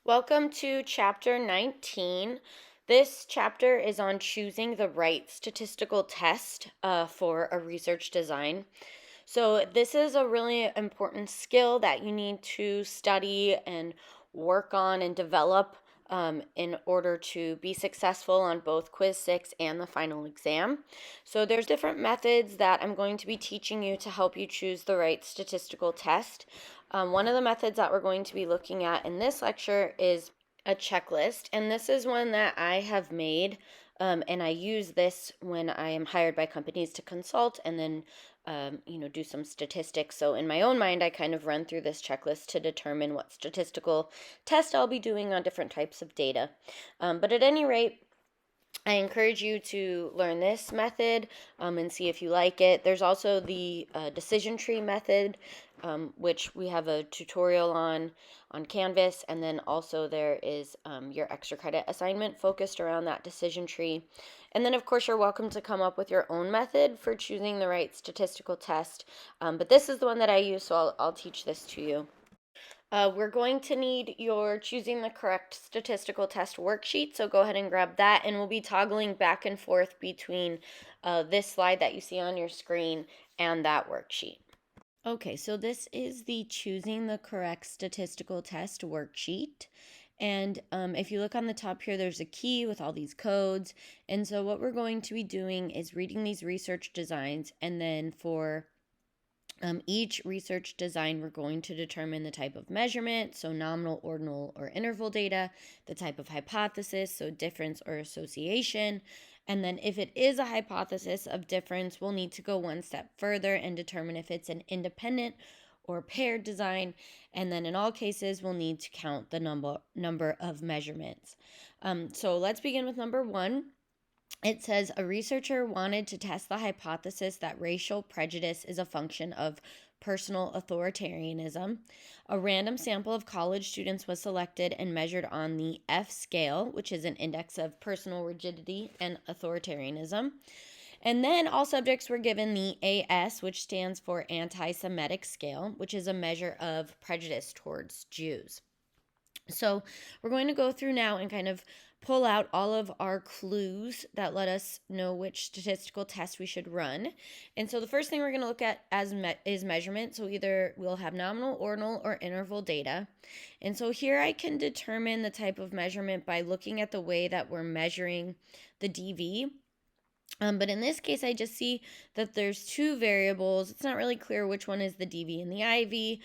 Welcome to chapter 19. This chapter is on choosing the right statistical test for a research design. So, this is a really important skill that you need to study and work on and develop in order to be successful on both Quiz 6 and the final exam. So, there's different methods that I'm going to be teaching you to help you choose the right statistical test. One of the methods that we're going to be looking at in this lecture is a checklist, and this is one that I have made, and I use this when I am hired by companies to consult and then do some statistics. So in my own mind, I kind of run through this checklist to determine what statistical test I'll be doing on different types of data. But at any rate, I encourage you to learn this method and see if you like it. There's also the decision tree method, which we have a tutorial on Canvas, and then also there is your extra credit assignment focused around that decision tree. And then, of course, you're welcome to come up with your own method for choosing the right statistical test. But this is the one that I use, so I'll teach this to you. We're going to need your choosing the correct statistical test worksheet, so go ahead and grab that, and we'll be toggling back and forth between this slide that you see on your screen and that worksheet. Okay, so this is the choosing the correct statistical test worksheet. And if you look on the top here, there's a key with all these codes. And so what we're going to be doing is reading these research designs, and then for each research design, we're going to determine the type of measurement, so nominal, ordinal, or interval data, the type of hypothesis, so difference or association. And then if it is a hypothesis of difference, we'll need to go one step further and determine if it's an independent or paired design. And then in all cases, we'll need to count the number of measurements. So let's begin with number one. It says a researcher wanted to test the hypothesis that racial prejudice is a function of personal authoritarianism. A random sample of college students was selected and measured on the F scale, which is an index of personal rigidity and authoritarianism. And then all subjects were given the AS, which stands for anti Semitic scale, which is a measure of prejudice towards Jews. So we're going to go through now and kind of pull out all of our clues that let us know which statistical test we should run. And so the first thing we're going to look at is measurement. So either we'll have nominal, ordinal, or interval data. And so here I can determine the type of measurement by looking at the way that we're measuring the DV. But in this case, I just see that there's two variables. It's not really clear which one is the DV and the IV,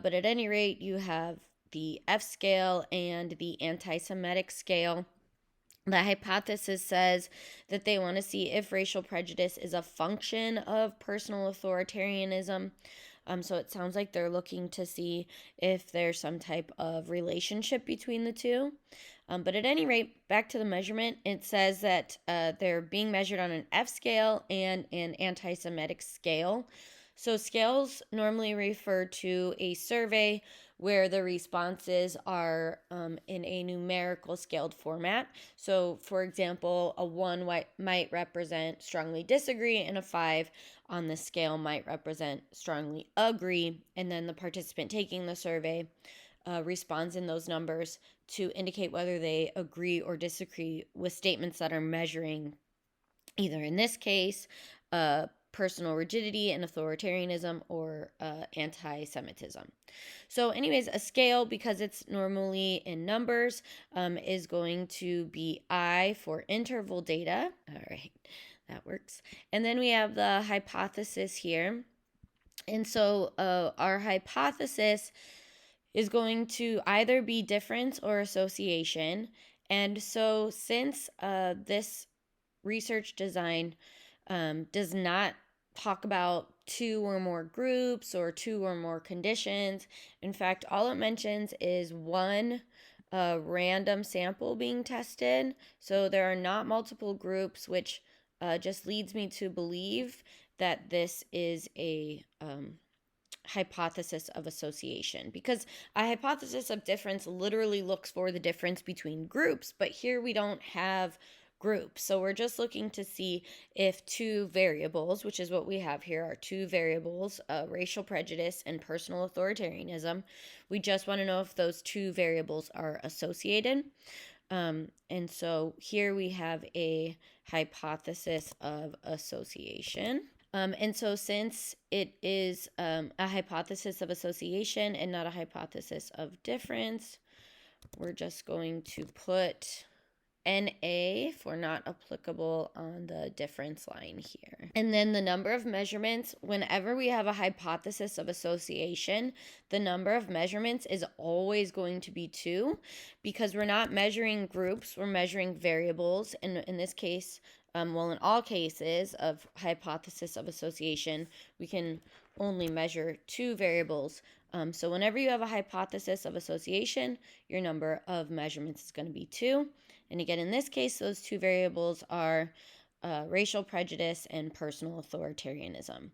but at any rate, you have the F scale and the anti-Semitic scale. The hypothesis says that they want to see if racial prejudice is a function of personal authoritarianism. So it sounds like they're looking to see if there's some type of relationship between the two. But at any rate, back to the measurement, it says that they're being measured on an F scale and an anti Semitic scale. So scales normally refer to a survey where the responses are in a numerical scaled format. So, for example, a 1 might represent strongly disagree, and a 5 on the scale might represent strongly agree. And then the participant taking the survey responds in those numbers to indicate whether they agree or disagree with statements that are measuring, either in this case, personal rigidity and authoritarianism, or anti-Semitism. So anyways, a scale, because it's normally in numbers, is going to be I for interval data. All right, that works. And then we have the hypothesis here. And so our hypothesis is going to either be difference or association. And so since this research design does not talk about two or more groups or two or more conditions. In fact, all it mentions is one random sample being tested. So there are not multiple groups, which just leads me to believe that this is a hypothesis of association, because a hypothesis of difference literally looks for the difference between groups, but here we don't have groups. So we're just looking to see if two variables, which is what we have here, are two variables, racial prejudice and personal authoritarianism. We just want to know if those two variables are associated. And so here we have a hypothesis of association. And so since it is a hypothesis of association and not a hypothesis of difference, we're just going to put NA for not applicable on the difference line here. And then the number of measurements, whenever we have a hypothesis of association, the number of measurements is always going to be 2 because we're not measuring groups, we're measuring variables. And in this case, in all cases of hypothesis of association, we can only measure 2 variables. So whenever you have a hypothesis of association, your number of measurements is going to be 2. And again, in this case, those 2 variables are racial prejudice and personal authoritarianism.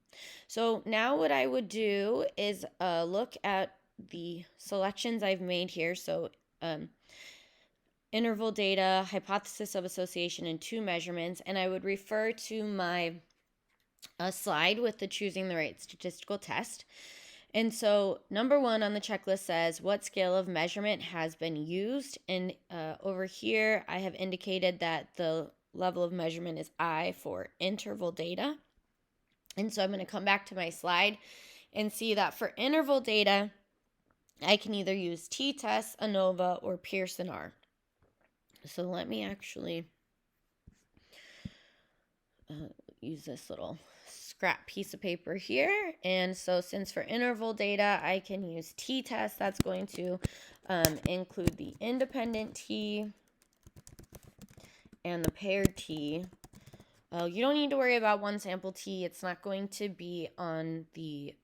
So now what I would do is look at the selections I've made here. So interval data, hypothesis of association, and 2 measurements. And I would refer to my slide with the choosing the right statistical test. And so number 1 on the checklist says what scale of measurement has been used. And over here, I have indicated that the level of measurement is I for interval data. And so I'm going to come back to my slide and see that for interval data, I can either use t-test, ANOVA, or Pearson R. So let me actually use this little scrap piece of paper here. And so since for interval data, I can use t-test, that's going to include the independent t and the paired t. You don't need to worry about one sample t. It's not going to be on the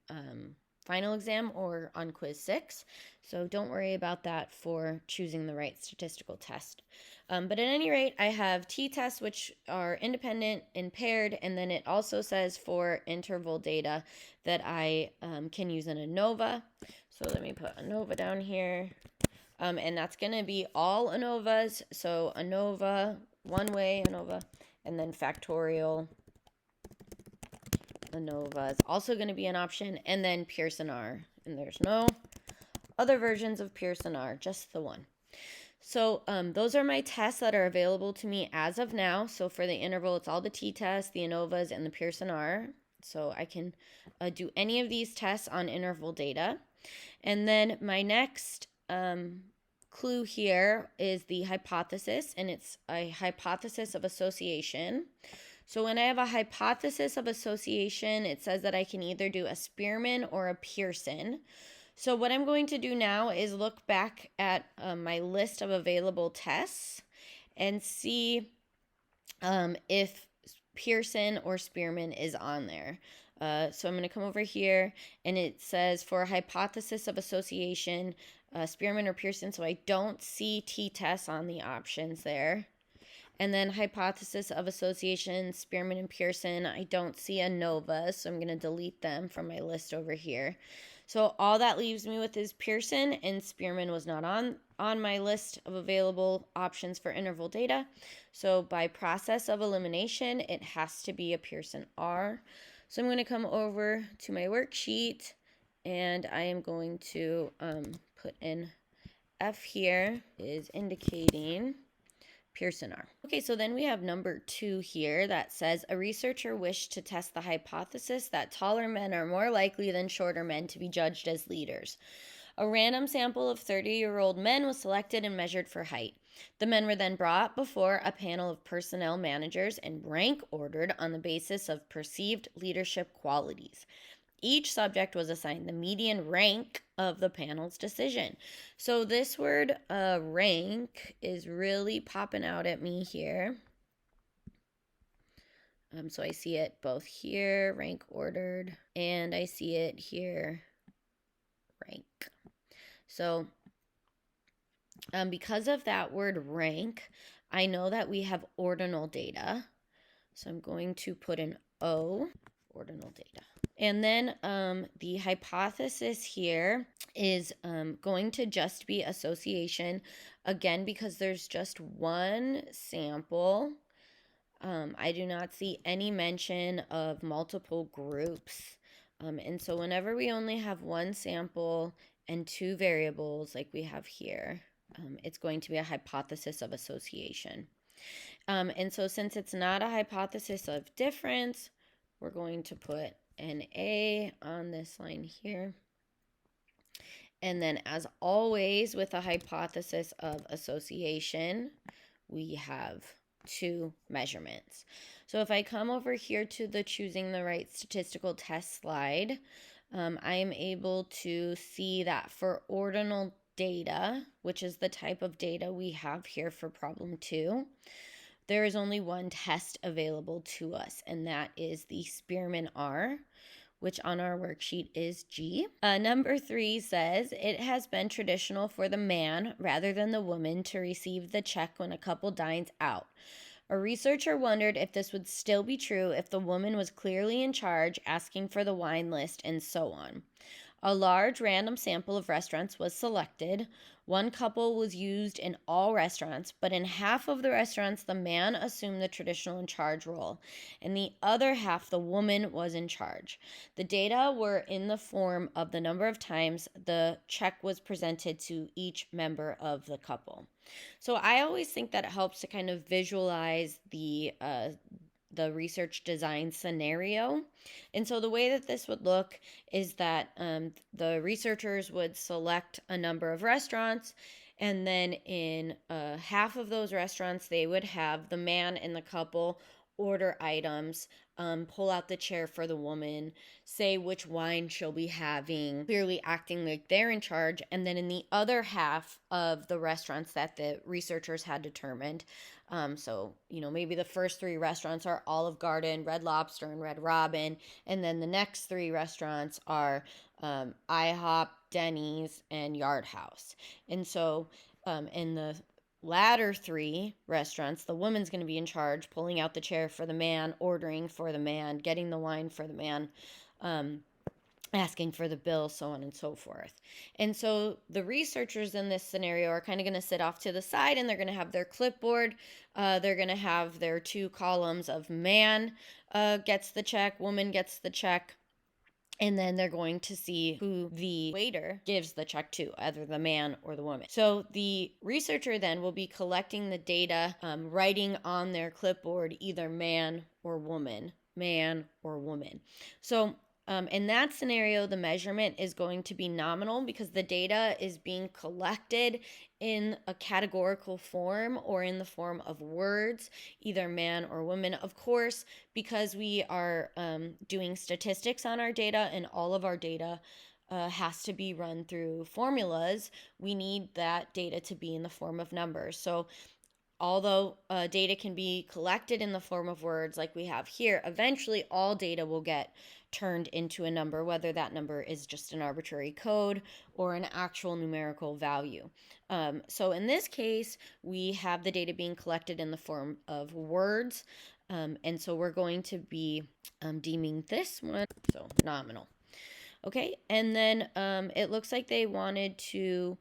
final exam or on quiz 6. So don't worry about that for choosing the right statistical test. But at any rate, I have t-tests, which are independent and paired, and then it also says for interval data that I can use an ANOVA. So let me put ANOVA down here, and that's going to be all ANOVAs. So ANOVA, one-way ANOVA, and then factorial ANOVA is also going to be an option, and then Pearson R. And there's no other versions of Pearson R, just the one. So those are my tests that are available to me as of now. So for the interval, it's all the t-tests, the ANOVAs, and the Pearson R. So I can do any of these tests on interval data. And then my next clue here is the hypothesis, and it's a hypothesis of association. So when I have a hypothesis of association, it says that I can either do a Spearman or a Pearson. So what I'm going to do now is look back at my list of available tests and see if Pearson or Spearman is on there. So I'm going to come over here, and it says for a hypothesis of association, Spearman or Pearson. So I don't see t-tests on the options there. And then hypothesis of association, Spearman and Pearson, I don't see ANOVA, so I'm going to delete them from my list over here. So all that leaves me with is Pearson, and Spearman was not on my list of available options for interval data. So by process of elimination, it has to be a Pearson R. So I'm going to come over to my worksheet, and I am going to put in F here is indicating Pearson R. Okay, so then we have number 2 here that says a researcher wished to test the hypothesis that taller men are more likely than shorter men to be judged as leaders. A random sample of 30-year-old men was selected and measured for height. The men were then brought before a panel of personnel managers and rank ordered on the basis of perceived leadership qualities. Each subject was assigned the median rank of the panel's decision. So this word rank is really popping out at me here. So I see it both here, rank ordered, and I see it here, rank. So because of that word rank, I know that we have ordinal data. So I'm going to put an O, ordinal data. And then the hypothesis here is going to just be association, again, because there's just one sample. I do not see any mention of multiple groups. And so whenever we only have one sample and two variables like we have here, it's going to be a hypothesis of association. And so since it's not a hypothesis of difference, we're going to put an A on this line here. And then as always with a hypothesis of association, we have two measurements. So if I come over here to the choosing the right statistical test slide, I am able to see that for ordinal data, which is the type of data we have here for problem 2, there is only one test available to us, and that is the Spearman R, which on our worksheet is G. Number 3 says, it has been traditional for the man rather than the woman to receive the check when a couple dines out. A researcher wondered if this would still be true if the woman was clearly in charge, asking for the wine list, and so on. A large random sample of restaurants was selected. One couple was used in all restaurants, but in half of the restaurants, the man assumed the traditional in charge role. In the other half, the woman was in charge. The data were in the form of the number of times the check was presented to each member of the couple. So I always think that it helps to kind of visualize the research design scenario. And so the way that this would look is that the researchers would select a number of restaurants, and then in half of those restaurants, they would have the man and the couple order items, pull out the chair for the woman, say which wine she'll be having, clearly acting like they're in charge. And then in the other half of the restaurants that the researchers had determined, so, maybe the first 3 restaurants are Olive Garden, Red Lobster, and Red Robin. And then the next 3 restaurants are IHOP, Denny's, and Yard House. And so in the latter 3 restaurants, the woman's going to be in charge, pulling out the chair for the man, ordering for the man, getting the wine for the man, asking for the bill, so on and so forth. And so the researchers in this scenario are kind of going to sit off to the side, and they're going to have their clipboard. They're going to have their 2 columns of man gets the check, woman gets the check. And then they're going to see who the waiter gives the check to, either the man or the woman. So the researcher then will be collecting the data, writing on their clipboard either man or woman, man or woman. So in that scenario, the measurement is going to be nominal because the data is being collected in a categorical form or in the form of words, either man or woman. Of course, because we are doing statistics on our data and all of our data has to be run through formulas, we need that data to be in the form of numbers. So although data can be collected in the form of words like we have here, eventually all data will get turned into a number, whether that number is just an arbitrary code or an actual numerical value. So in this case, we have the data being collected in the form of words, and so we're going to be deeming this one so nominal. Okay, and then it looks like they wanted to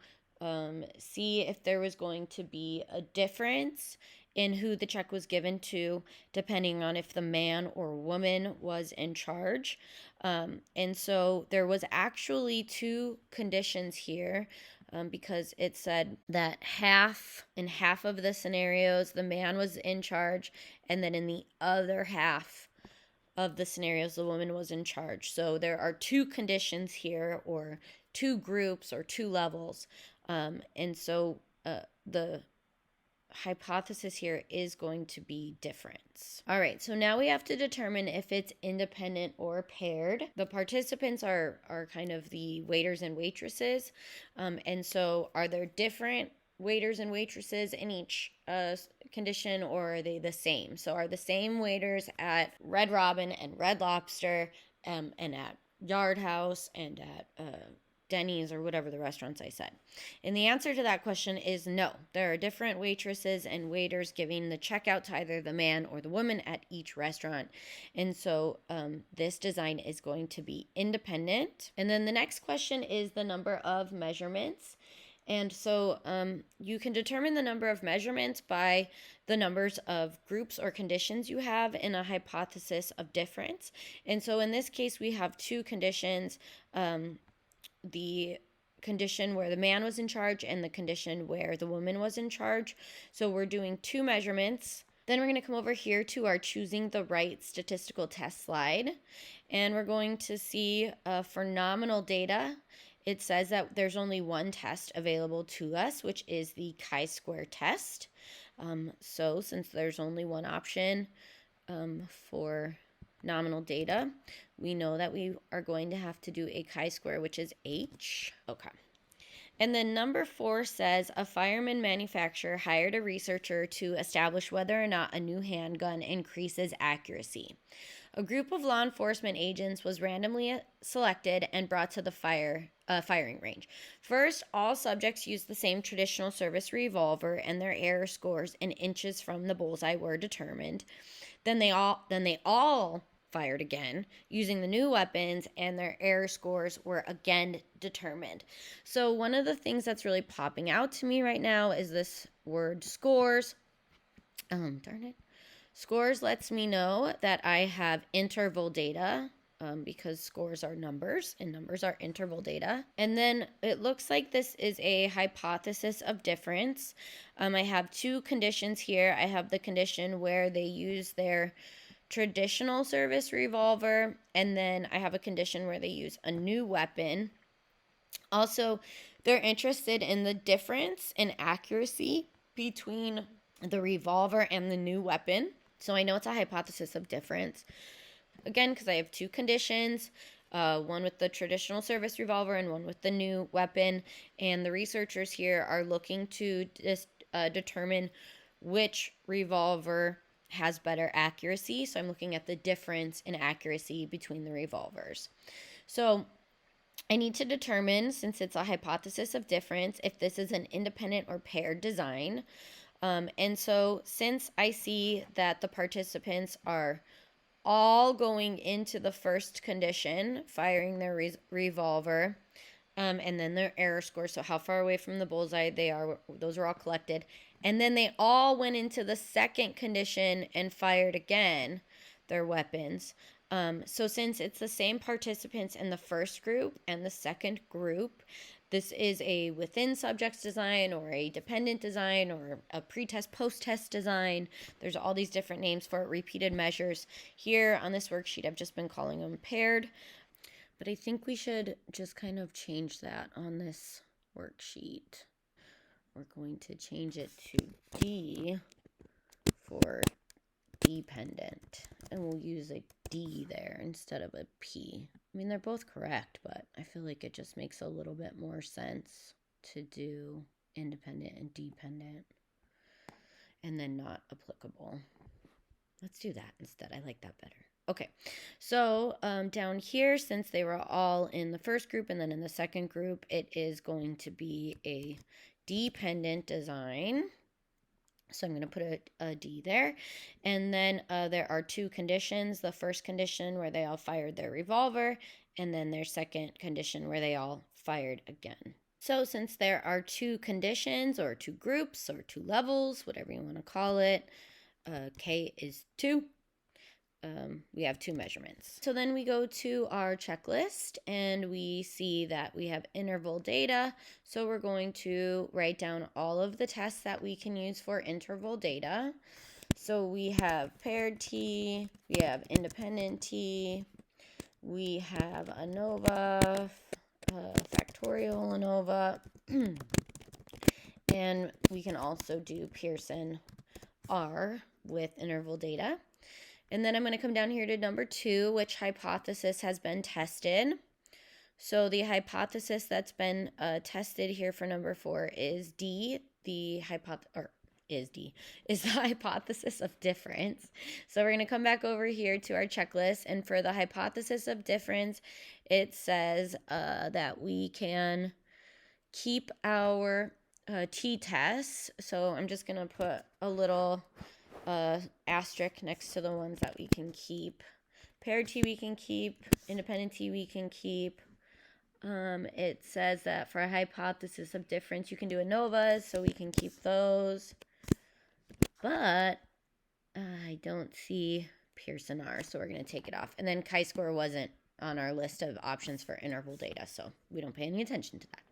see if there was going to be a difference in who the check was given to, depending on if the man or woman was in charge. And so there was actually 2 conditions here, because it said that in half of the scenarios, the man was in charge, and then in the other half of the scenarios, the woman was in charge. So there are 2 conditions here, or 2 groups, or 2 levels. And so the hypothesis here is going to be difference. All right, so now we have to determine if it's independent or paired. The participants are kind of the waiters and waitresses. And so are there different waiters and waitresses in each condition, or are they the same? So are the same waiters at Red Robin and Red Lobster and at Yard House and at Denny's or whatever the restaurants I said? And the answer to that question is no. There are different waitresses and waiters giving the checkout to either the man or the woman at each restaurant. And so this design is going to be independent. And then the next question is the number of measurements. And so you can determine the number of measurements by the numbers of groups or conditions you have in a hypothesis of difference. And so in this case, we have two conditions, the condition where the man was in charge and the condition where the woman was in charge. So we're doing two measurements. Then we're going to come over here to our choosing the right statistical test slide. And we're going to see for nominal data, it says that there's only one test available to us, which is the chi-square test. So since there's only one option for nominal data, we know that we are going to have to do a chi-square, which is H. Okay. And then number 4 says a fireman manufacturer hired a researcher to establish whether or not a new handgun increases accuracy. A group of law enforcement agents was randomly selected and brought to the firing range. First, all subjects used the same traditional service revolver, and their error scores in inches from the bullseye were determined. Then they all fired again using the new weapons, and their error scores were again determined. So one of the things that's really popping out to me right now is this word scores. Darn it. Scores lets me know that I have interval data, because scores are numbers and numbers are interval data. And then it looks like this is a hypothesis of difference. I have two conditions here. I have the condition where they use their traditional service revolver, and then I have a condition where they use a new weapon. Also, they're interested in the difference in accuracy between the revolver and the new weapon. So I know it's a hypothesis of difference. Again, because I have two conditions, one with the traditional service revolver and one with the new weapon. And the researchers here are looking to determine which revolver has better accuracy. So I'm looking at the difference in accuracy between the revolvers. So I need to determine, since it's a hypothesis of difference, if this is an independent or paired design. And so since I see that the participants are all going into the first condition, firing their revolver, and then their error score, so how far away from the bullseye they are, those are all collected. And then they all went into the second condition and fired again their weapons. So since it's the same participants in the first group and the second group, this is a within subjects design or a dependent design or a pre-test, post-test design. There's all these different names for repeated measures. Here on this worksheet, I've just been calling them paired. But I think we should just kind of change that on this worksheet. We're going to change it to D for dependent. And we'll use a D there instead of a P. I mean, they're both correct, but I feel like it just makes a little bit more sense to do independent and dependent and then not applicable. Let's do that instead. I like that better. Okay, so down here, since they were all in the first group and then in the second group, it is going to be a dependent design. So I'm going to put a D there. And then there are two conditions. The first condition where they all fired their revolver, and then their second condition where they all fired again. So since there are two conditions or two groups or two levels, whatever you want to call it, K is 2. We have two measurements. So then we go to our checklist and we see that we have interval data. So we're going to write down all of the tests that we can use for interval data. So we have paired T, we have independent T, we have ANOVA, factorial ANOVA, and we can also do Pearson R with interval data. And then I'm going to come down here to number 2, which hypothesis has been tested. So the hypothesis that's been tested here for number 4 is D. The hypothesis of difference. So we're going to come back over here to our checklist, and for the hypothesis of difference, it says that we can keep our t-tests. So I'm just going to put a little asterisk next to the ones that we can keep. Paired T we can keep, independent T we can keep, It says that for a hypothesis of difference, you can do ANOVAs, so we can keep those. But I don't see Pearson R, so we're going to take it off. And then chi-square wasn't on our list of options for interval data, so we don't pay any attention to that.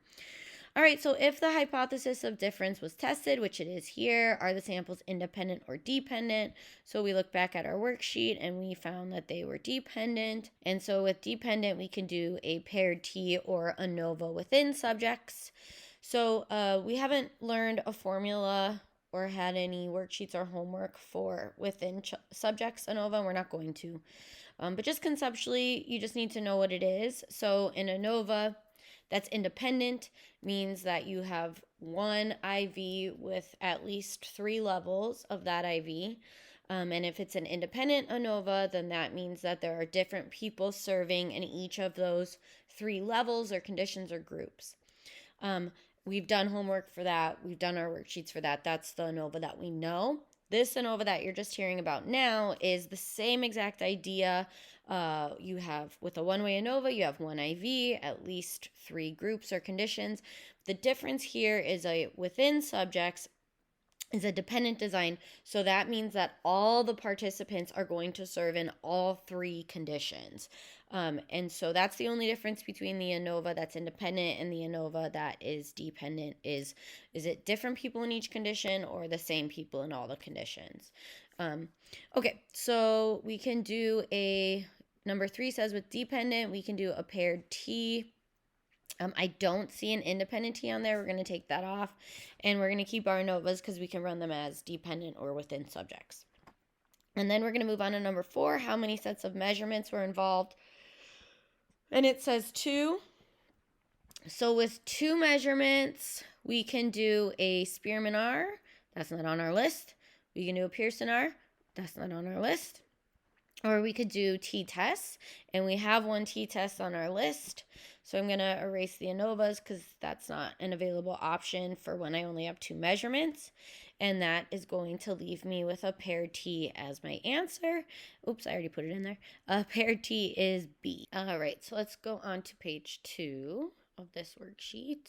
All right, so if the hypothesis of difference was tested, which it is here, are the samples independent or dependent? So we look back at our worksheet and we found that they were dependent. And so with dependent, we can do a paired T or ANOVA within subjects. So we haven't learned a formula or had any worksheets or homework for within subjects ANOVA. We're not going to. But just conceptually, you just need to know what it is. So in ANOVA, that's independent means that you have one IV with at least 3 levels of that IV. And if it's an independent ANOVA, then that means that there are different people serving in each of those 3 levels or conditions or groups. We've done homework for that. We've done our worksheets for that. That's the ANOVA that we know. This ANOVA that you're just hearing about now is the same exact idea. You have, with a one-way ANOVA, you have one IV, at least 3 groups or conditions. The difference here is within subjects is a dependent design. So that means that all the participants are going to serve in all 3 conditions. And so that's the only difference between the ANOVA that's independent and the ANOVA that is dependent. Is it different people in each condition or the same people in all the conditions? Okay, so we can do number 3 says with dependent, we can do a paired T. I don't see an independent T on there. We're going to take that off. And we're going to keep our ANOVAs because we can run them as dependent or within subjects. And then we're going to move on to number 4, how many sets of measurements were involved. And it says 2. So with 2 measurements, we can do a Spearman R. That's not on our list. We can do a Pearson R. That's not on our list. Or we could do t-tests, and we have 1 t-test on our list. So I'm going to erase the ANOVAs because that's not an available option for when I only have 2 measurements. And that is going to leave me with a paired T as my answer. Oops, I already put it in there. A paired T is B. All right, so let's go on to page 2 of this worksheet.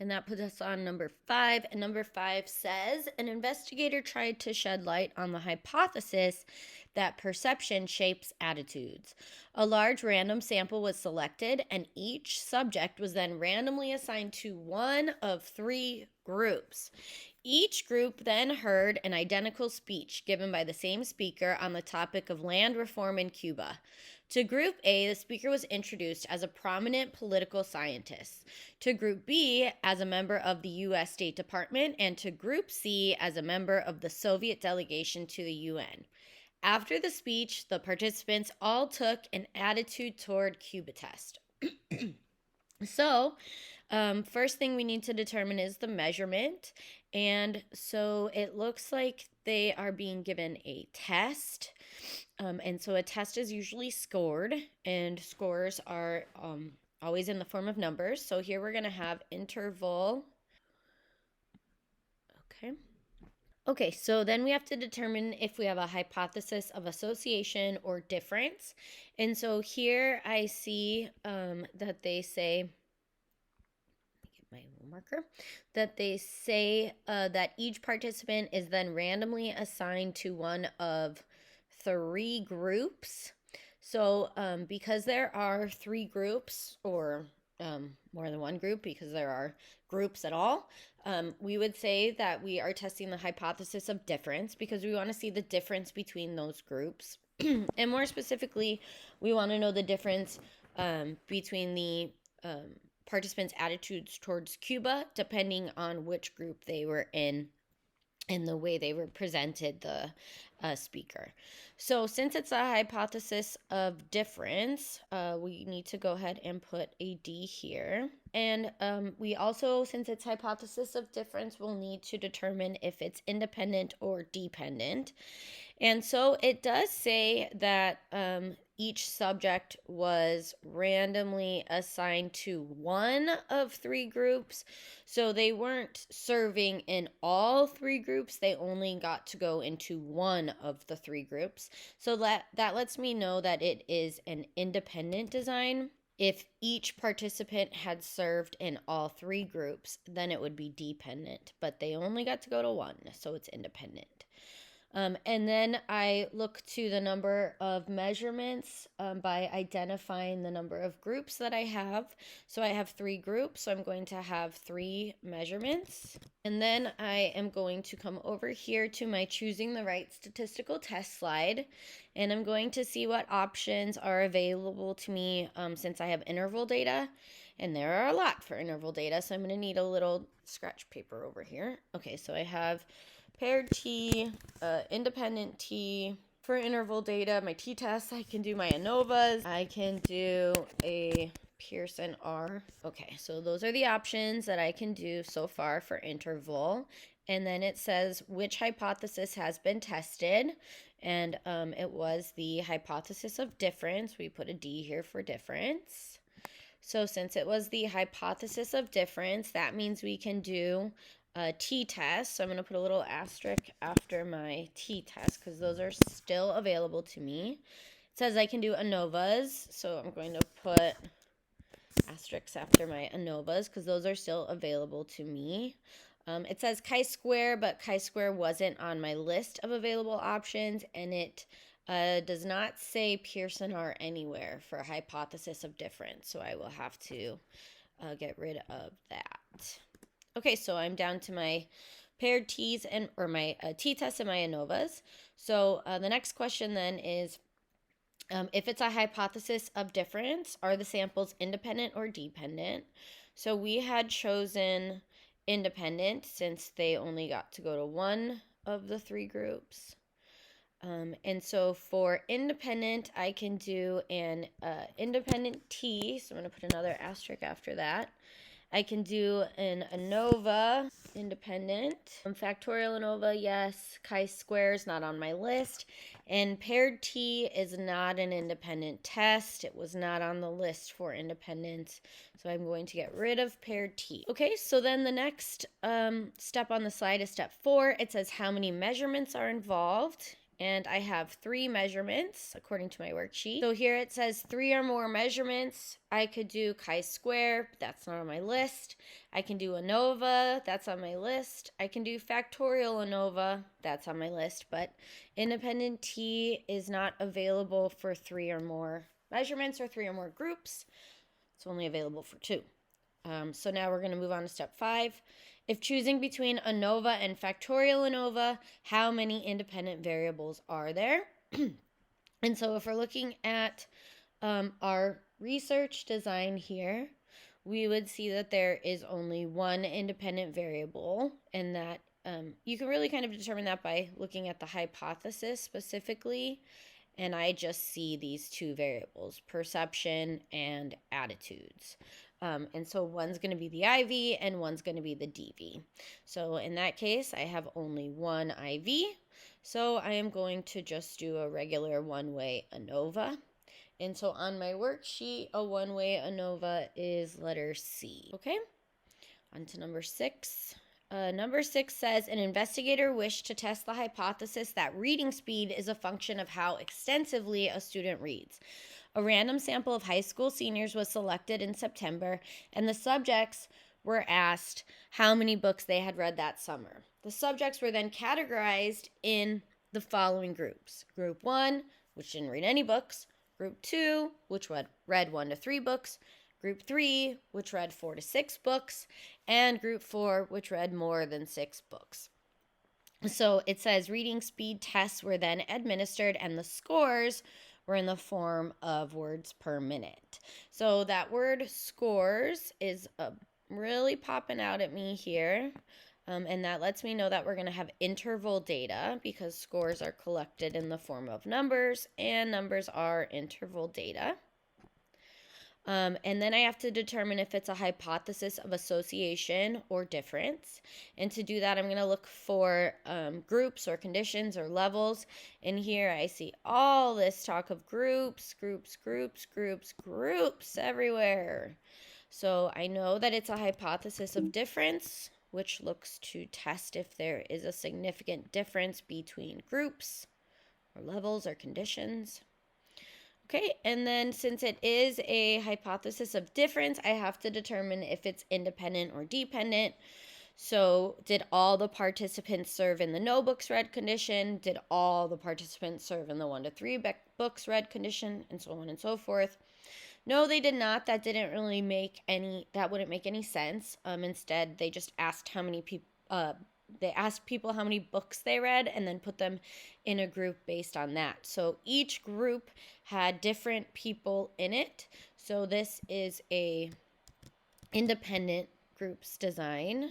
And that puts us on number 5. And number 5 says, an investigator tried to shed light on the hypothesis that perception shapes attitudes. A large random sample was selected, and each subject was then randomly assigned to one of 3 groups. Each group then heard an identical speech given by the same speaker on the topic of land reform in Cuba. To Group A, the speaker was introduced as a prominent political scientist. To Group B, as a member of the U.S. State Department, and to Group C, as a member of the Soviet delegation to the UN. After the speech, the participants all took an attitude toward Cuba test. So, first thing we need to determine is the measurement. And so it looks like they are being given a test. And so a test is usually scored, and scores are always in the form of numbers. So here we're going to have interval. Okay, so then we have to determine if we have a hypothesis of association or difference. And so here I see that they say, let me get my marker, that they say that each participant is then randomly assigned to one of 3 groups. So because there are 3 groups, or more than 1 group, because there are groups at all, we would say that we are testing the hypothesis of difference because we want to see the difference between those groups. And more specifically, we want to know the difference between the participants' attitudes towards Cuba, depending on which group they were in and the way they represented the speaker. So since it's a hypothesis of difference, we need to go ahead and put a D here. And we also, since it's hypothesis of difference, will need to determine if it's independent or dependent. And so it does say that each subject was randomly assigned to one of 3 groups. So they weren't serving in all 3 groups. They only got to go into one of the 3 groups. So that lets me know that it is an independent design. If each participant had served in all three groups, then it would be dependent, but they only got to go to one, so it's independent. And then I look to the number of measurements by identifying the number of groups that I have. So I have 3 groups, so I'm going to have 3 measurements. And then I am going to come over here to my choosing the right statistical test slide, and I'm going to see what options are available to me since I have interval data. And there are a lot for interval data, so I'm going to need a little scratch paper over here. Okay, so I have paired t, independent t. For interval data, my t-tests, I can do my ANOVAs. I can do a Pearson R. Okay, so those are the options that I can do so far for interval. And then it says which hypothesis has been tested. And it was the hypothesis of difference. We put a D here for difference. So since it was the hypothesis of difference, that means we can do a t-test. So I'm going to put a little asterisk after my t-test because those are still available to me. It says I can do ANOVAs, so I'm going to put asterisks after my ANOVAs because those are still available to me. It says chi-square, but chi-square wasn't on my list of available options, and it does not say Pearson R anywhere for a hypothesis of difference, so I will have to get rid of that. Okay, so I'm down to my paired T's or my t-test and my ANOVAs. So the next question then is, if it's a hypothesis of difference, are the samples independent or dependent? So we had chosen independent since they only got to go to one of the 3 groups. And so for independent, I can do an independent T. So I'm going to put another asterisk after that. I can do an ANOVA, independent. Factorial ANOVA, yes. Chi-square is not on my list. And paired T is not an independent test. It was not on the list for independence. So I'm going to get rid of paired T. Okay, so then the next step on the slide is step 4. It says how many measurements are involved. And I have 3 measurements according to my worksheet. So here it says 3 or more measurements. I could do chi-square, but that's not on my list. I can do ANOVA, that's on my list. I can do factorial ANOVA, that's on my list, but independent T is not available for 3 or more measurements or 3 or more groups. It's only available for 2. So now we're going to move on to step 5. If choosing between ANOVA and factorial ANOVA, how many independent variables are there? And so if we're looking at our research design here, we would see that there is only one independent variable, and that you can really kind of determine that by looking at the hypothesis specifically. And I just see these 2 variables, perception and attitudes. And so one's going to be the IV and one's going to be the DV. So in that case, I have only one IV. So I am going to just do a regular one-way ANOVA. And so on my worksheet, a one-way ANOVA is letter C. Okay, on to number 6. Number 6 says, an investigator wished to test the hypothesis that reading speed is a function of how extensively a student reads. A random sample of high school seniors was selected in September, and the subjects were asked how many books they had read that summer. The subjects were then categorized in the following groups. Group 1, which didn't read any books. Group 2, which read 1 to 3 books. Group 3, which read 4 to 6 books. And Group 4, which read more than 6 books. So it says reading speed tests were then administered, and the scores were in the form of words per minute. So that word scores is really popping out at me here. And that lets me know that we're going to have interval data because scores are collected in the form of numbers, and numbers are interval data. And then I have to determine if it's a hypothesis of association or difference. And to do that, I'm going to look for groups or conditions or levels. And here I see all this talk of groups everywhere. So I know that it's a hypothesis of difference, which looks to test if there is a significant difference between groups or levels or conditions. Okay, and then since it is a hypothesis of difference, I have to determine if it's independent or dependent. So did all the participants serve in the no books read condition? Did all the participants serve in the 1 to 3 books read condition? And so on and so forth. No, they did not. That didn't really that wouldn't make any sense. Instead, they just asked how many people, they asked people how many books they read and then put them in a group based on that. So each group had different people in it. So this is a independent groups design.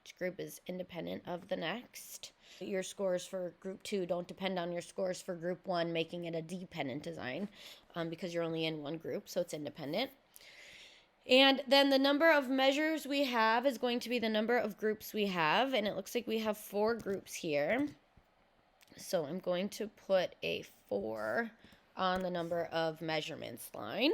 Each group is independent of the next. Your scores for group 2 don't depend on your scores for group 1, making it a dependent design because you're only in one group, so it's independent. And then the number of measures we have is going to be the number of groups we have, and it looks like we have 4 groups here. So I'm going to put a 4 on the number of measurements line.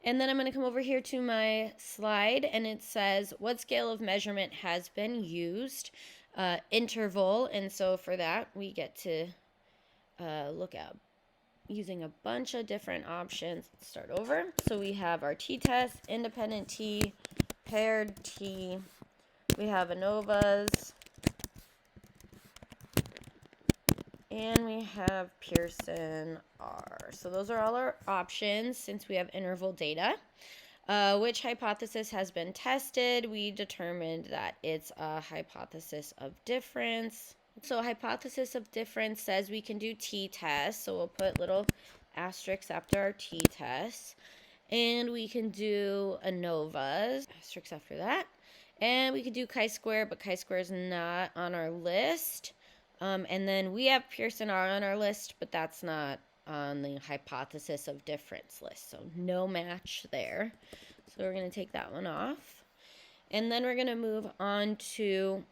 And then I'm going to come over here to my slide, and it says what scale of measurement has been used, interval. And so for that, we get to look at using a bunch of different options. Let's start over. So we have our t-test, independent t, paired t. We have ANOVAs. And we have Pearson R. So those are all our options since we have interval data. Which hypothesis has been tested? We determined that it's a hypothesis of difference. So hypothesis of difference says we can do t-tests. So we'll put little asterisks after our t-tests. And we can do ANOVAs, asterisks after that. And we can do chi-square, but chi-square is not on our list. And then we have Pearson R on our list, but that's not on the hypothesis of difference list. So no match there. So we're going to take that one off. And then we're going to move on to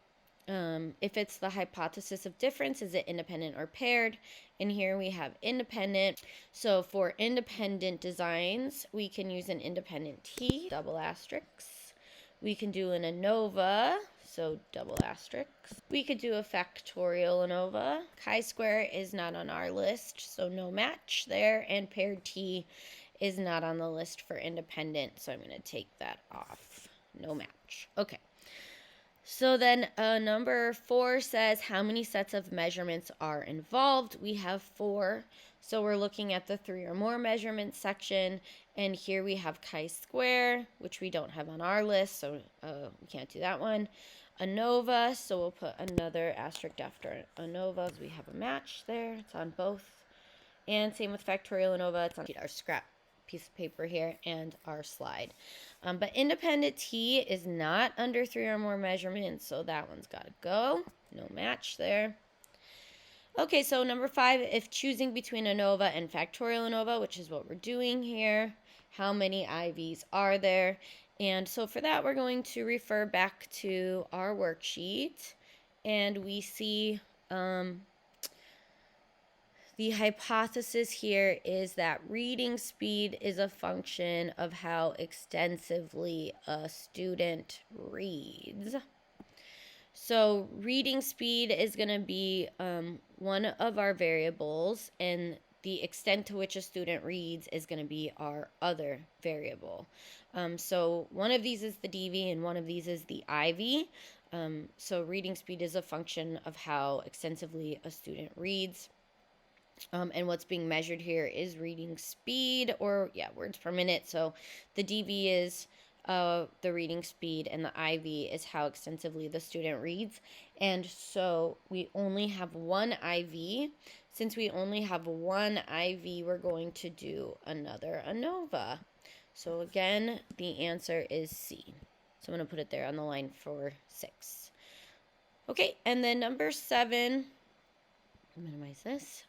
if it's the hypothesis of difference, is it independent or paired? And here we have independent. So for independent designs, we can use an independent T, double asterisks. We can do an ANOVA, so double asterisks. We could do a factorial ANOVA. Chi-square is not on our list, so no match there. And paired T is not on the list for independent, so I'm going to take that off. No match. Okay. So then number 4 says how many sets of measurements are involved. We have 4. So we're looking at the 3 or more measurements section. And here we have chi-square, which we don't have on our list, so we can't do that one. ANOVA, so we'll put another asterisk after ANOVA. We have a match there. It's on both. And same with factorial ANOVA. It's on our scrap piece of paper here and our slide. But independent T is not under 3 or more measurements, so that one's got to go. No match there. Okay, so number 5, if choosing between ANOVA and factorial ANOVA, which is what we're doing here, how many IVs are there? And so for that, we're going to refer back to our worksheet, and we see the hypothesis here is that reading speed is a function of how extensively a student reads. So reading speed is going to be one of our variables, and the extent to which a student reads is going to be our other variable. So one of these is the DV and one of these is the IV. So reading speed is a function of how extensively a student reads. And what's being measured here is reading speed, or words per minute. So the DV is the reading speed, and the IV is how extensively the student reads. And so we only have one IV. Since we only have one IV, we're going to do another ANOVA. So again, the answer is C. So I'm going to put it there on the line for 6. Okay, and then number 7, minimize this.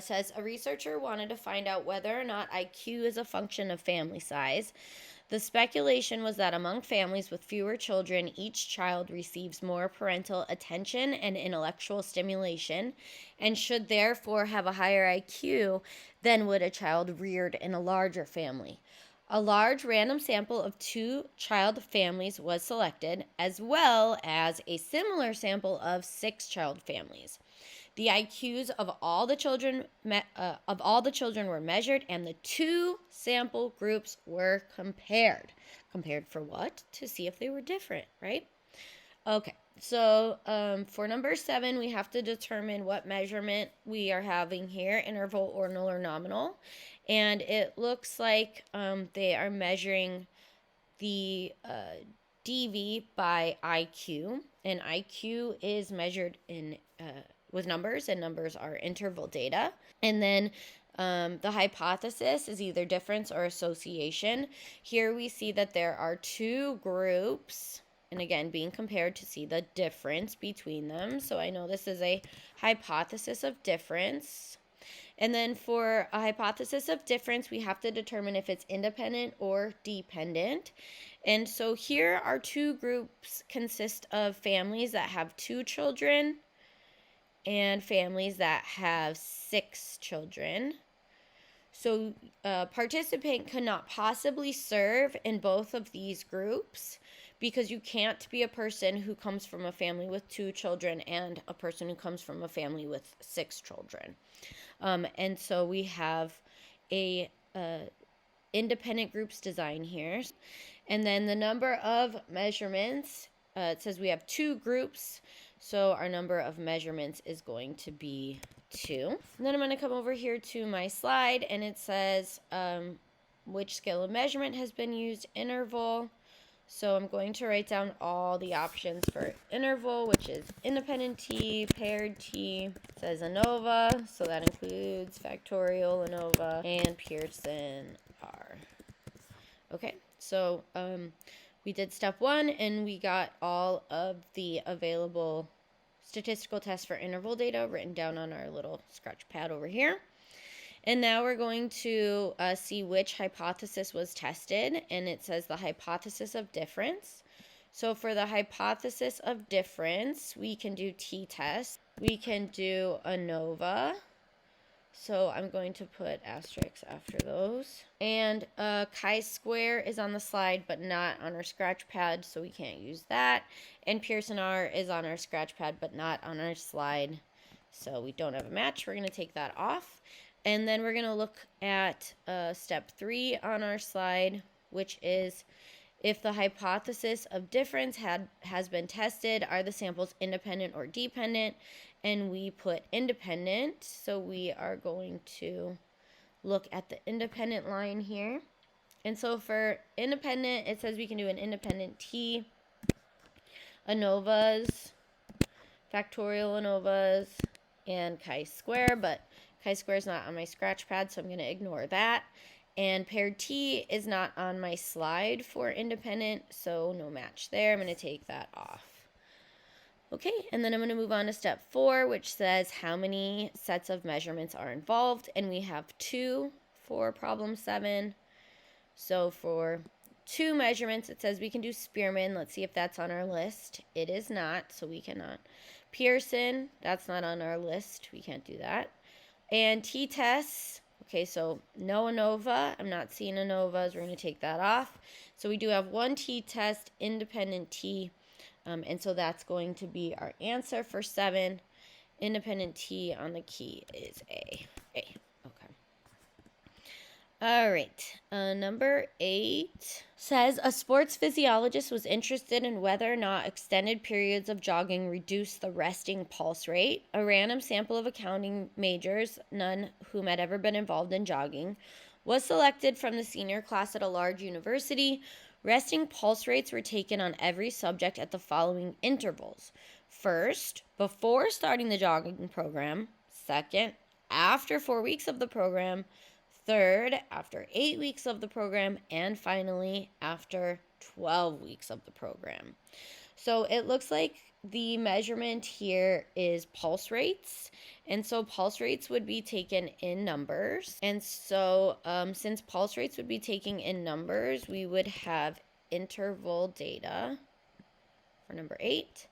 Says a researcher wanted to find out whether or not IQ is a function of family size. The speculation was that among families with fewer children, each child receives more parental attention and intellectual stimulation and should therefore have a higher IQ than would a child reared in a larger family. A large random sample of 2-child families was selected, as well as a similar sample of 6-child families. The IQs of all the children were measured, and the 2 sample groups were compared. Compared for what? To see if they were different, right? Okay, so for number 7, we have to determine what measurement we are having here, interval, ordinal, or nominal. And it looks like they are measuring the DV by IQ, and IQ is measured in with numbers, and numbers are interval data. And then the hypothesis is either difference or association. Here we see that there are 2 groups, and again, being compared to see the difference between them. So I know this is a hypothesis of difference. And then for a hypothesis of difference, we have to determine if it's independent or dependent. And so here our 2 groups consist of families that have 2 children and families that have 6 children. So a participant could not possibly serve in both of these groups, because you can't be a person who comes from a family with 2 children and a person who comes from a family with 6 children. And so we have a independent groups design here. And then the number of measurements, it says we have 2 groups, so our number of measurements is going to be 2. And then I'm going to come over here to my slide, and it says which scale of measurement has been used, interval. So I'm going to write down all the options for interval, which is independent T, paired T. It says ANOVA, so that includes factorial ANOVA and Pearson R. Okay, so we did step 1, and we got all of the available statistical tests for interval data written down on our little scratch pad over here. And now we're going to see which hypothesis was tested, and it says the hypothesis of difference. So for the hypothesis of difference, we can do t-test. We can do ANOVA. So I'm going to put asterisks after those. And chi-square is on the slide, but not on our scratch pad, so we can't use that. And Pearson R is on our scratch pad, but not on our slide, so we don't have a match. We're going to take that off. And then we're going to look at step 3 on our slide, which is if the hypothesis of difference has been tested, are the samples independent or dependent? And we put independent, so we are going to look at the independent line here. And so for independent, it says we can do an independent T, ANOVAs, factorial ANOVAs, and chi-square, but chi-square is not on my scratch pad, so I'm going to ignore that. And paired T is not on my slide for independent, so no match there. I'm going to take that off. Okay, and then I'm going to move on to step 4, which says how many sets of measurements are involved, and we have 2 for problem 7. So for 2 measurements, it says we can do Spearman. Let's see if that's on our list. It is not, so we cannot. Pearson, that's not on our list. We can't do that. And t-tests, okay, so no ANOVA. I'm not seeing ANOVAs. We're going to take that off. So we do have 1 t-test, independent T, and so that's going to be our answer for 7. Independent T on the key is A. Okay. All right. Number 8 says a sports physiologist was interested in whether or not extended periods of jogging reduce the resting pulse rate. A random sample of accounting majors, none whom had ever been involved in jogging, was selected from the senior class at a large university. Resting pulse rates were taken on every subject at the following intervals. First, before starting the jogging program. Second, after 4 weeks of the program. Third, after 8 weeks of the program. And finally, after 12 weeks of the program. So it looks like the measurement here is pulse rates. And so pulse rates would be taken in numbers. And so since pulse rates would be taken in numbers, we would have interval data for number 8.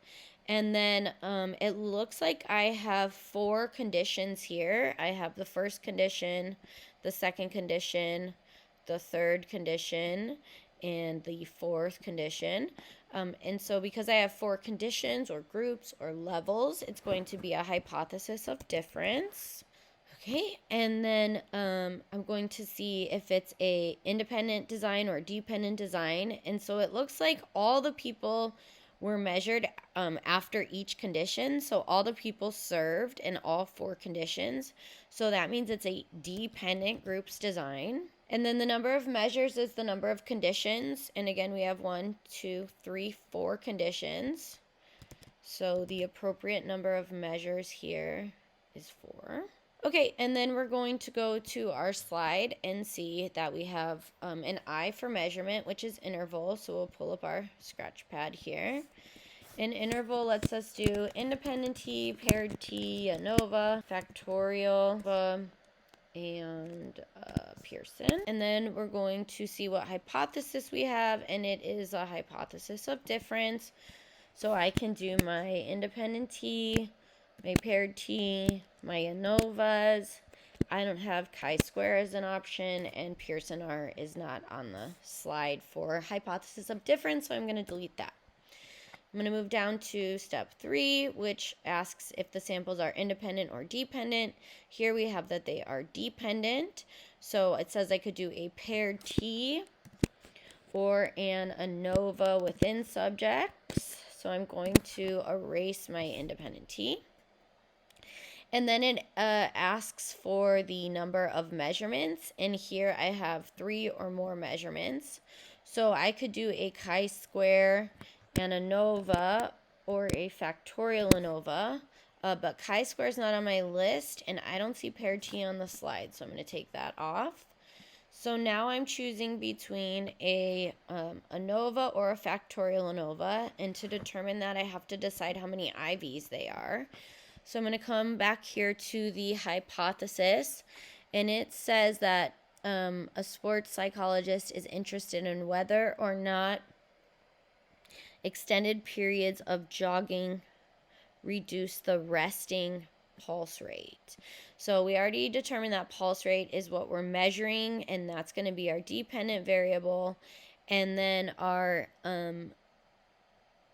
And then it looks like I have 4 conditions here. I have the first condition, the second condition, the third condition and the fourth condition. And so because I have 4 conditions or groups or levels, it's going to be a hypothesis of difference. Okay, and then I'm going to see if it's a independent design or dependent design. And so it looks like all the people were measured after each condition. So all the people served in all 4 conditions. So that means it's a dependent groups design. And then the number of measures is the number of conditions. And again, we have 1, 2, 3, 4 conditions. So the appropriate number of measures here is 4. Okay, and then we're going to go to our slide and see that we have an I for measurement, which is interval. So we'll pull up our scratch pad here. An interval lets us do independent t, paired t, ANOVA, factorial, and Pearson. And then we're going to see what hypothesis we have, and it is a hypothesis of difference. So I can do my independent t, my paired t, my ANOVAs. I don't have chi-square as an option, and Pearson R is not on the slide for hypothesis of difference, so I'm going to delete that. I'm going to move down to step 3, which asks if the samples are independent or dependent. Here we have that they are dependent. So it says I could do a paired T or an ANOVA within subjects. So I'm going to erase my independent T. And then it asks for the number of measurements. And here I have 3 or more measurements. So I could do a chi-square and ANOVA or a factorial ANOVA. But chi-square is not on my list, and I don't see paired T on the slide. So I'm going to take that off. So now I'm choosing between a ANOVA or a factorial ANOVA. And to determine that, I have to decide how many IVs they are. So I'm going to come back here to the hypothesis, and it says that a sports psychologist is interested in whether or not extended periods of jogging reduce the resting pulse rate. So we already determined that pulse rate is what we're measuring, and that's going to be our dependent variable. And then our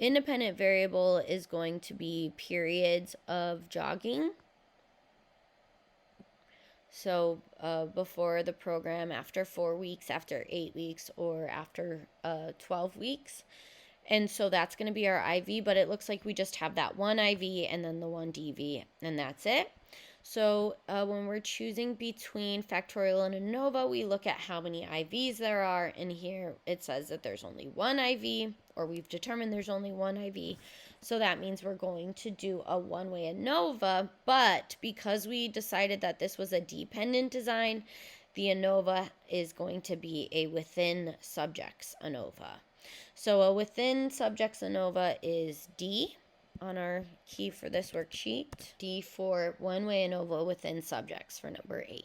independent variable is going to be periods of jogging. So before the program, after 4 weeks, after 8 weeks, or after 12 weeks. And so that's going to be our IV, but it looks like we just have that one IV and then the one DV, and that's it. So when we're choosing between factorial and ANOVA, we look at how many IVs there are, and here it says that there's only one IV, or we've determined there's only one IV. So that means we're going to do a one-way ANOVA, but because we decided that this was a dependent design, the ANOVA is going to be a within subjects ANOVA. So a within subjects ANOVA is D on our key for this worksheet. D for one-way ANOVA within subjects for number 8.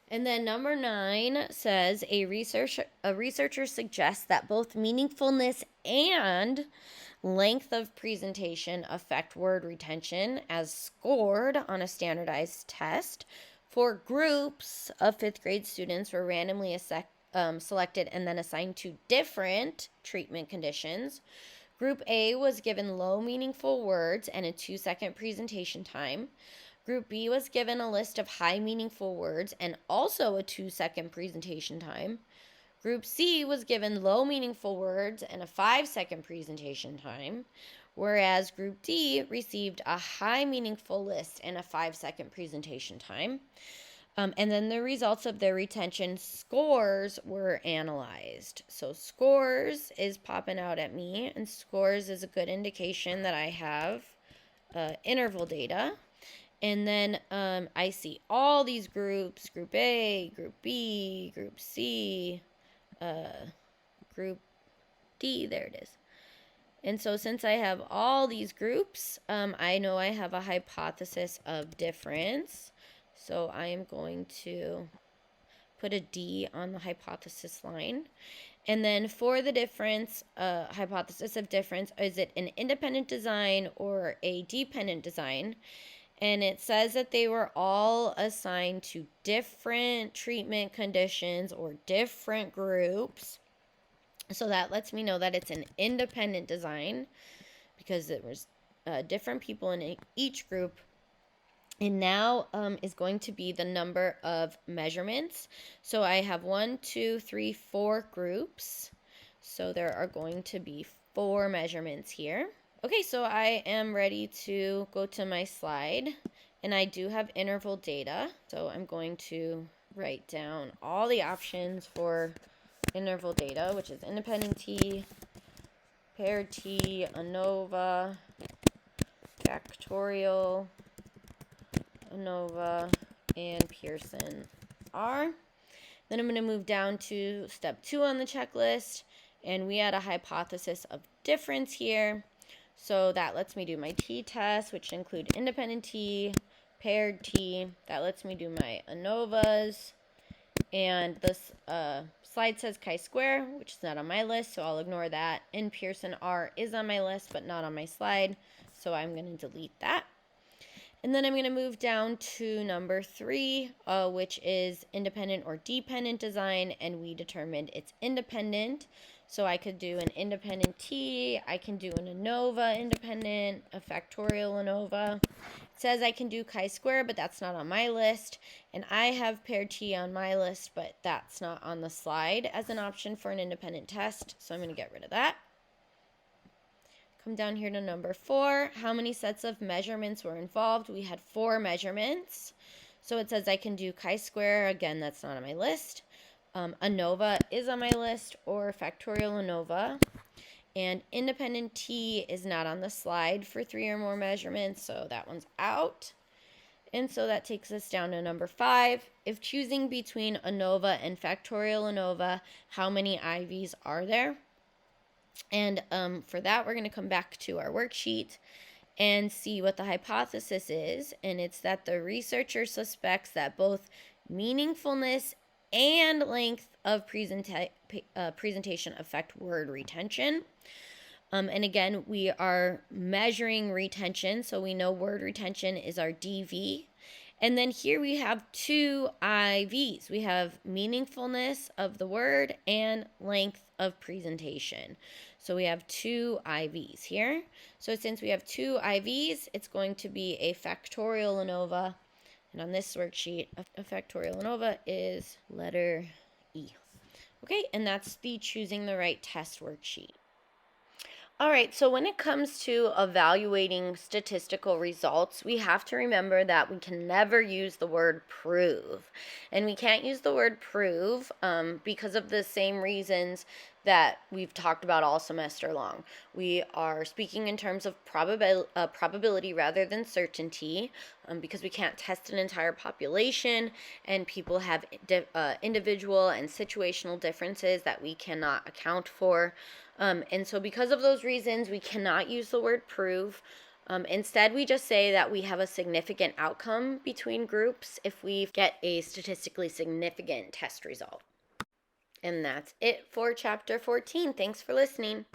And then number 9 says a researcher suggests that both meaningfulness and length of presentation affect word retention as scored on a standardized test for groups of 5th grade students were randomly selected and then assigned to different treatment conditions. Group A was given low meaningful words and a 2-second presentation time. Group B was given a list of high meaningful words and also a 2-second presentation time. Group C was given low meaningful words and a 5-second presentation time, whereas Group D received a high meaningful list and a 5-second presentation time. And then the results of their retention scores were analyzed. So scores is popping out at me, and scores is a good indication that I have interval data. And then I see all these groups, Group A, Group B, Group C, Group D, there it is. And so since I have all these groups, I know I have a hypothesis of difference. So I am going to put a D on the hypothesis line. And then for the difference, hypothesis of difference, is it an independent design or a dependent design? And it says that they were all assigned to different treatment conditions or different groups. So that lets me know that it's an independent design because there was different people in each group. And now is going to be the number of measurements. So I have 1, 2, 3, 4 groups. So there are going to be 4 measurements here. Okay, so I am ready to go to my slide. And I do have interval data. So I'm going to write down all the options for interval data, which is independent t, paired t, ANOVA, factorial, ANOVA, and Pearson R. Then I'm going to move down to step 2 on the checklist, and we had a hypothesis of difference here. So that lets me do my t-tests, which include independent t, paired t. That lets me do my ANOVAs. And this slide says chi-square, which is not on my list, so I'll ignore that. And Pearson R is on my list, but not on my slide, so I'm going to delete that. And then I'm going to move down to number 3, which is independent or dependent design, and we determined it's independent. So I could do an independent t, I can do an ANOVA independent, a factorial ANOVA. It says I can do chi-square, but that's not on my list. And I have paired t on my list, but that's not on the slide as an option for an independent test, so I'm going to get rid of that. Come down here to number 4. How many sets of measurements were involved? We had 4 measurements. So it says I can do chi-square. Again, that's not on my list. ANOVA is on my list, or factorial ANOVA. And independent t is not on the slide for 3 or more measurements, so that one's out. And so that takes us down to number 5. If choosing between ANOVA and factorial ANOVA, how many IVs are there? And for that, we're going to come back to our worksheet and see what the hypothesis is. And it's that the researcher suspects that both meaningfulness and length of presentation affect word retention. And again, we are measuring retention, so we know word retention is our DV. And then here we have 2 IVs. We have meaningfulness of the word and length of presentation. So we have 2 IVs here. So since we have 2 IVs, it's going to be a factorial ANOVA. And on this worksheet, a factorial ANOVA is letter E. Okay, and that's the choosing the right test worksheet. All right, so when it comes to evaluating statistical results, we have to remember that we can never use the word prove. And we can't use the word prove because of the same reasons that we've talked about all semester long. We are speaking in terms of probability rather than certainty because we can't test an entire population, and people have individual and situational differences that we cannot account for. And so because of those reasons, we cannot use the word prove. Instead, we just say that we have a significant outcome between groups if we get a statistically significant test result. And that's it for chapter 14. Thanks for listening.